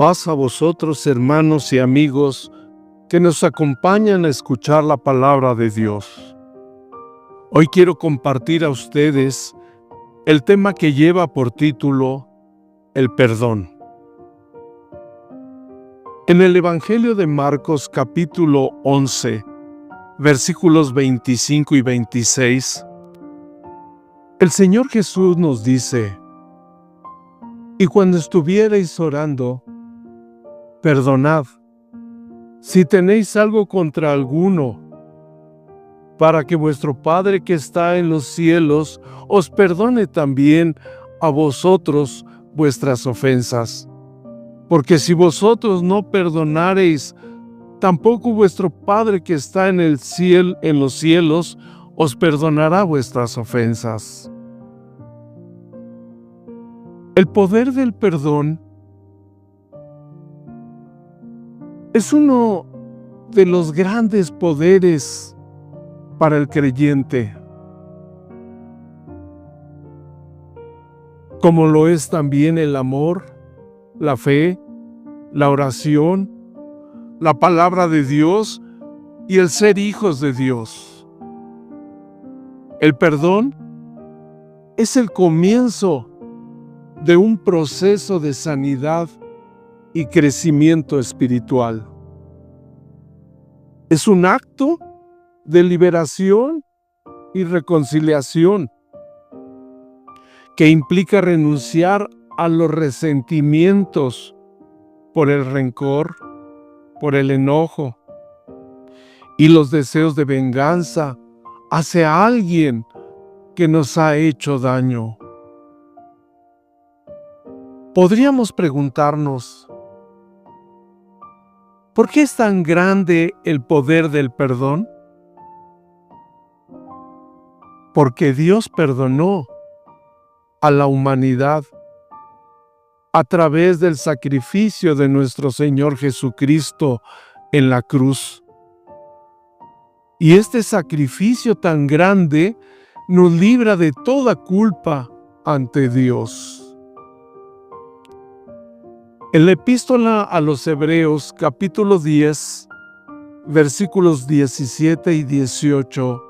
Paz a vosotros, hermanos y amigos, que nos acompañan a escuchar la palabra de Dios. Hoy quiero compartir a ustedes el tema que lleva por título el perdón. En el Evangelio de Marcos, capítulo 11, versículos 25 y 26, el Señor Jesús nos dice: «Y cuando estuviereis orando, perdonad, si tenéis algo contra alguno, para que vuestro Padre que está en los cielos os perdone también a vosotros vuestras ofensas. Porque si vosotros no perdonareis, tampoco vuestro Padre que está en el cielo, en los cielos, os perdonará vuestras ofensas». El poder del perdón es uno de los grandes poderes para el creyente, como lo es también el amor, la fe, la oración, la palabra de Dios y el ser hijos de Dios. El perdón es el comienzo de un proceso de sanidad y crecimiento espiritual. Es un acto de liberación y reconciliación que implica renunciar a los resentimientos por el rencor, por el enojo y los deseos de venganza hacia alguien que nos ha hecho daño. Podríamos preguntarnos: ¿por qué es tan grande el poder del perdón? Porque Dios perdonó a la humanidad a través del sacrificio de nuestro Señor Jesucristo en la cruz. Y este sacrificio tan grande nos libra de toda culpa ante Dios. En la epístola a los Hebreos, capítulo 10, versículos 17 y 18,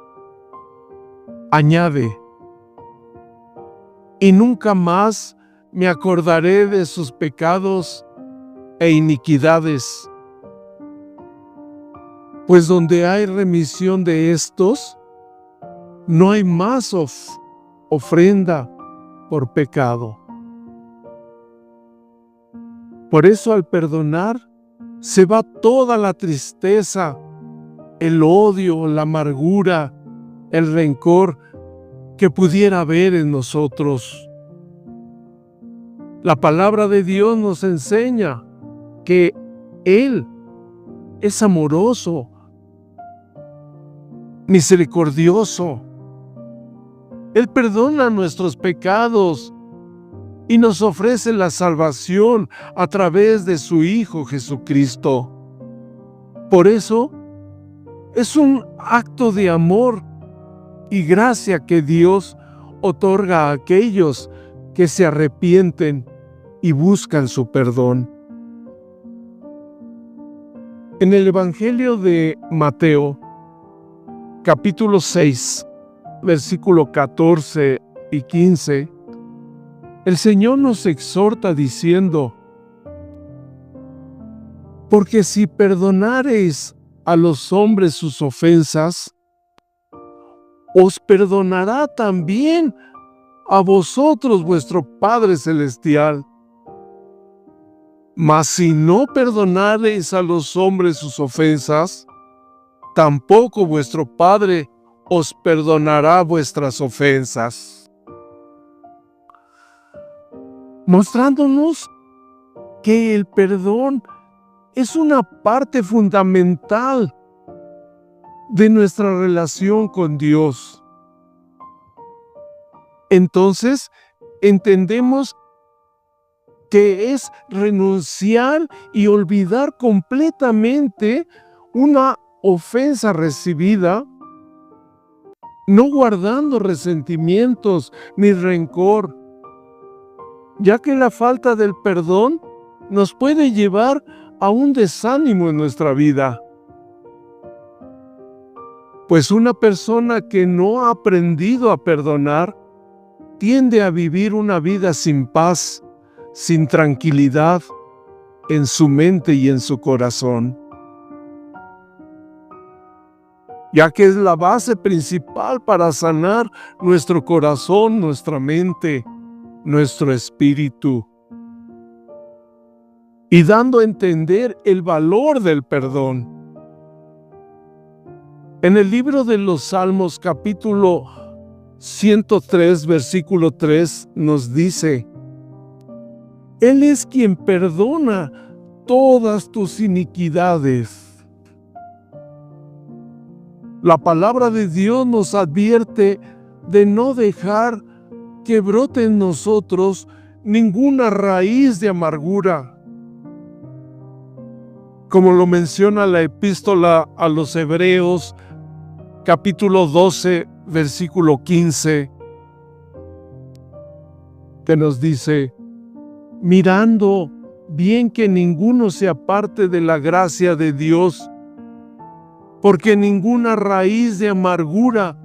añade: «Y nunca más me acordaré de sus pecados e iniquidades, pues donde hay remisión de estos, no hay más ofrenda por pecado». Por eso, al perdonar, se va toda la tristeza, el odio, la amargura, el rencor que pudiera haber en nosotros. La palabra de Dios nos enseña que Él es amoroso, misericordioso. Él perdona nuestros pecados y nos ofrece la salvación a través de su Hijo Jesucristo. Por eso, es un acto de amor y gracia que Dios otorga a aquellos que se arrepienten y buscan su perdón. En el Evangelio de Mateo, capítulo 6, versículo 14 y 15, el Señor nos exhorta diciendo: «Porque si perdonareis a los hombres sus ofensas, os perdonará también a vosotros vuestro Padre Celestial. Mas si no perdonareis a los hombres sus ofensas, tampoco vuestro Padre os perdonará vuestras ofensas». Mostrándonos que el perdón es una parte fundamental de nuestra relación con Dios. Entonces, entendemos que es renunciar y olvidar completamente una ofensa recibida, no guardando resentimientos ni rencor, ya que la falta del perdón nos puede llevar a un desánimo en nuestra vida. Pues una persona que no ha aprendido a perdonar tiende a vivir una vida sin paz, sin tranquilidad en su mente y en su corazón, ya que es la base principal para sanar nuestro corazón, nuestra mente, nuestro espíritu, y dando a entender el valor del perdón. En el libro de los Salmos, capítulo 103, versículo 3, nos dice: Él es quien perdona todas tus iniquidades. La palabra de Dios nos advierte de no dejar que brote en nosotros ninguna raíz de amargura. Como lo menciona la epístola a los Hebreos, capítulo 12, versículo 15, que nos dice: mirando bien que ninguno se aparte de la gracia de Dios, porque ninguna raíz de amargura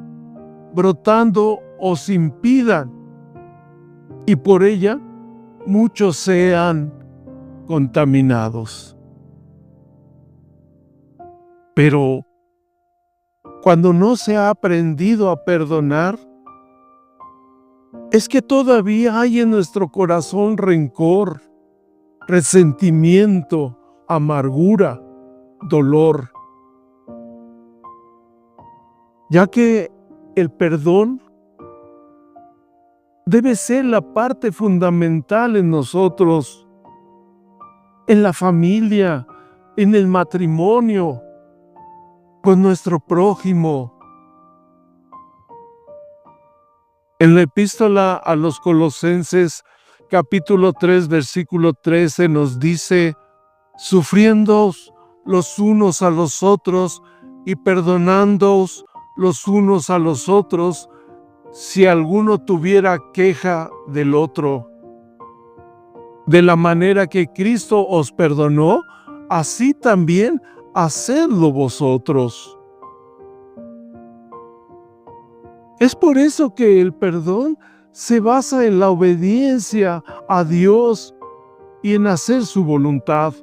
brotando os impida, y por ella muchos sean contaminados. Pero cuando no se ha aprendido a perdonar, es que todavía hay en nuestro corazón rencor, resentimiento, amargura, dolor. Ya que el perdón debe ser la parte fundamental en nosotros, en la familia, en el matrimonio, con nuestro prójimo. En la epístola a los Colosenses, capítulo 3, versículo 13, nos dice: sufriéndoos los unos a los otros y perdonándoos los unos a los otros, si alguno tuviera queja del otro. De la manera que Cristo os perdonó, así también hacedlo vosotros. Es por eso que el perdón se basa en la obediencia a Dios y en hacer su voluntad.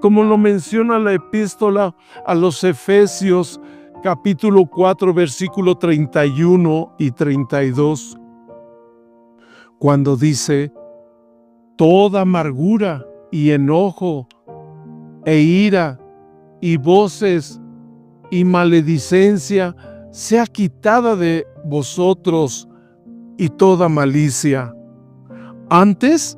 Como lo menciona la epístola a los Efesios, capítulo 4, versículo 31 y 32, cuando dice: toda amargura y enojo e ira y voces y maledicencia sea quitada de vosotros, y toda malicia. Antes,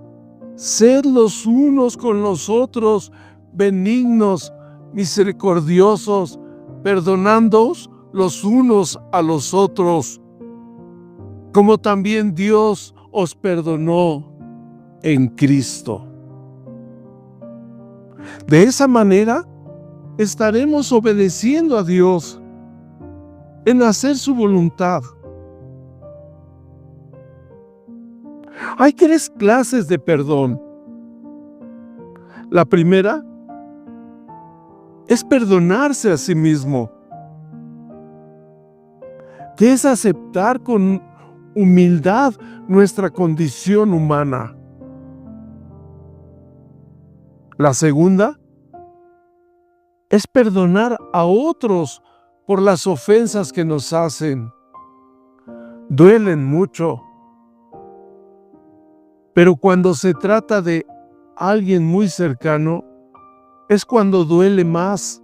sed los unos con los otros benignos, misericordiosos, perdonándoos los unos a los otros, como también Dios os perdonó en Cristo. De esa manera, estaremos obedeciendo a Dios en hacer su voluntad. Hay 3 clases de perdón. La primera es perdonarse a sí mismo, que es aceptar con humildad nuestra condición humana. La segunda es perdonar a otros por las ofensas que nos hacen. Duelen mucho, pero cuando se trata de alguien muy cercano, es cuando duele más.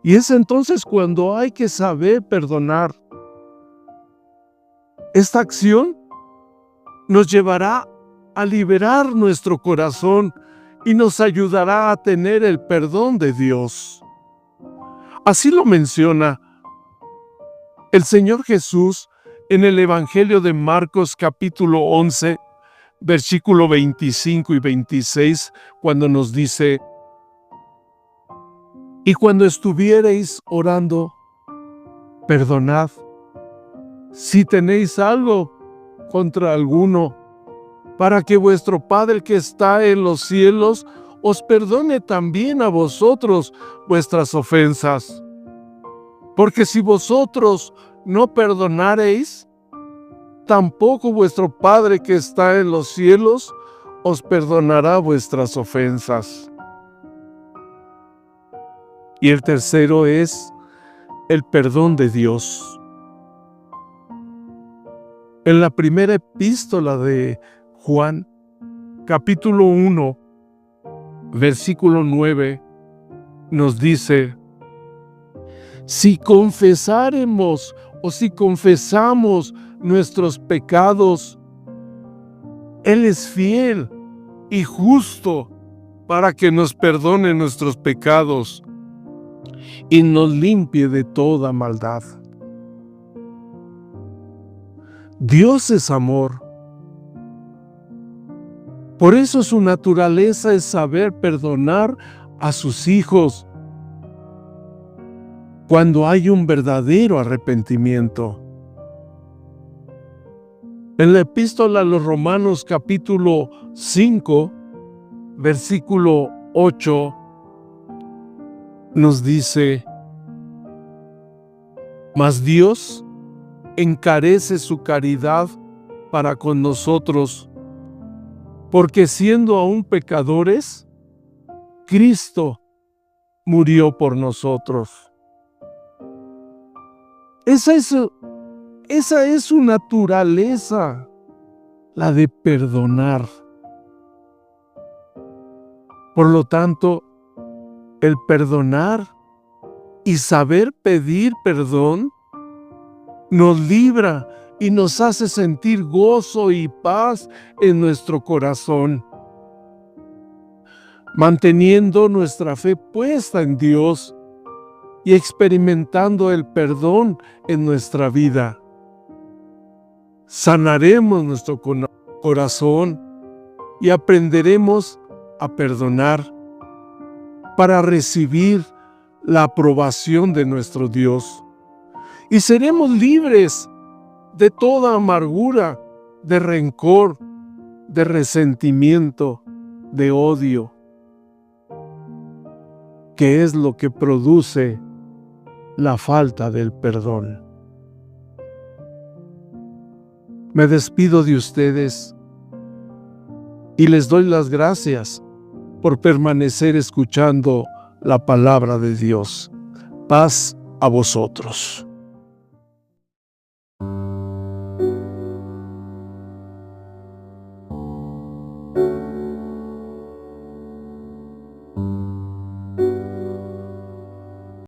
Y es entonces cuando hay que saber perdonar. Esta acción nos llevará a liberar nuestro corazón y nos ayudará a tener el perdón de Dios. Así lo menciona el Señor Jesús en el Evangelio de Marcos, capítulo 11, versículo 25 y 26, cuando nos dice: y cuando estuviereis orando, perdonad si tenéis algo contra alguno, para que vuestro Padre que está en los cielos os perdone también a vosotros vuestras ofensas. Porque si vosotros no perdonareis, tampoco vuestro Padre que está en los cielos os perdonará vuestras ofensas. Y el tercero es el perdón de Dios. En la primera epístola de Juan, capítulo 1, versículo 9, nos dice: si confesáremos o si confesamos nuestros pecados, Él es fiel y justo para que nos perdone nuestros pecados y nos limpie de toda maldad. Dios es amor. Por eso su naturaleza es saber perdonar a sus hijos cuando hay un verdadero arrepentimiento. En la epístola a los Romanos capítulo 5, versículo 8, nos dice: mas Dios encarece su caridad para con nosotros, porque siendo aún pecadores, Cristo murió por nosotros. Esa es su naturaleza, la de perdonar. Por lo tanto, el perdonar y saber pedir perdón nos libra y nos hace sentir gozo y paz en nuestro corazón, manteniendo nuestra fe puesta en Dios y experimentando el perdón en nuestra vida. Sanaremos nuestro corazón y aprenderemos a perdonar para recibir la aprobación de nuestro Dios. Y seremos libres de toda amargura, de rencor, de resentimiento, de odio, que es lo que produce la falta del perdón. Me despido de ustedes y les doy las gracias por permanecer escuchando la palabra de Dios. Paz a vosotros.